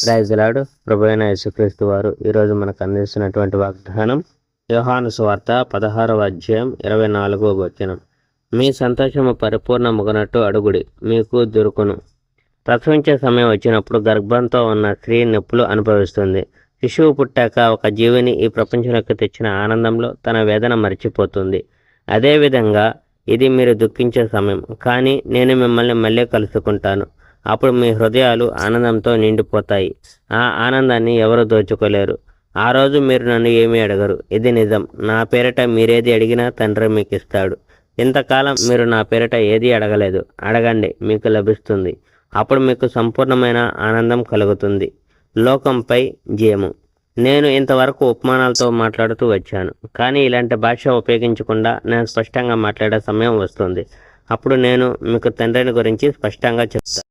Praise the lord. ప్రభువైన యేసుక్రీస్తు వారు ఈరోజు మనకు అందిస్తున్నటువంటి వాగ్దానం యోహాను సువార్త 16వ అధ్యాయం 24వ వచనం. మీ సంతోషము పరిపూర్ణమగునట్టు అడుగుడి, మీకు దొరుకును. ప్రసవించే సమయం వచ్చినప్పుడు గర్భంతో ఉన్న స్త్రీ నొప్పులు అనుభవిస్తుంది. శిశువు పుట్టాక ఒక జీవిని ఈ ప్రపంచంలోకి తెచ్చిన ఆనందంలో తన వేదన మర్చిపోతుంది. అదేవిధంగా ఇది మీరు దుఃఖించే సమయం, కానీ నేను మిమ్మల్ని మళ్ళీ కలుసుకుంటాను. అప్పుడు మీ హృదయాలు ఆనందంతో నిండిపోతాయి. ఆ ఆనందాన్ని ఎవరు దోచుకోలేరు. ఆ రోజు మీరు నన్ను ఏమీ అడగరు. ఇది నిజం. నా పేరిట మీరేది అడిగినా తండ్రి మీకు ఇస్తాడు. ఇంతకాలం మీరు నా పేరిట ఏది అడగలేదు. అడగండి, మీకు లభిస్తుంది. అప్పుడు మీకు సంపూర్ణమైన ఆనందం కలుగుతుంది. లోకంపై జయము. నేను ఇంతవరకు ఉపమానాలతో మాట్లాడుతూ వచ్చాను, కానీ ఇలాంటి భాష ఉపయోగించకుండా నేను స్పష్టంగా మాట్లాడే సమయం వస్తుంది. అప్పుడు నేను మీకు తండ్రిని గురించి స్పష్టంగా చెప్తాను.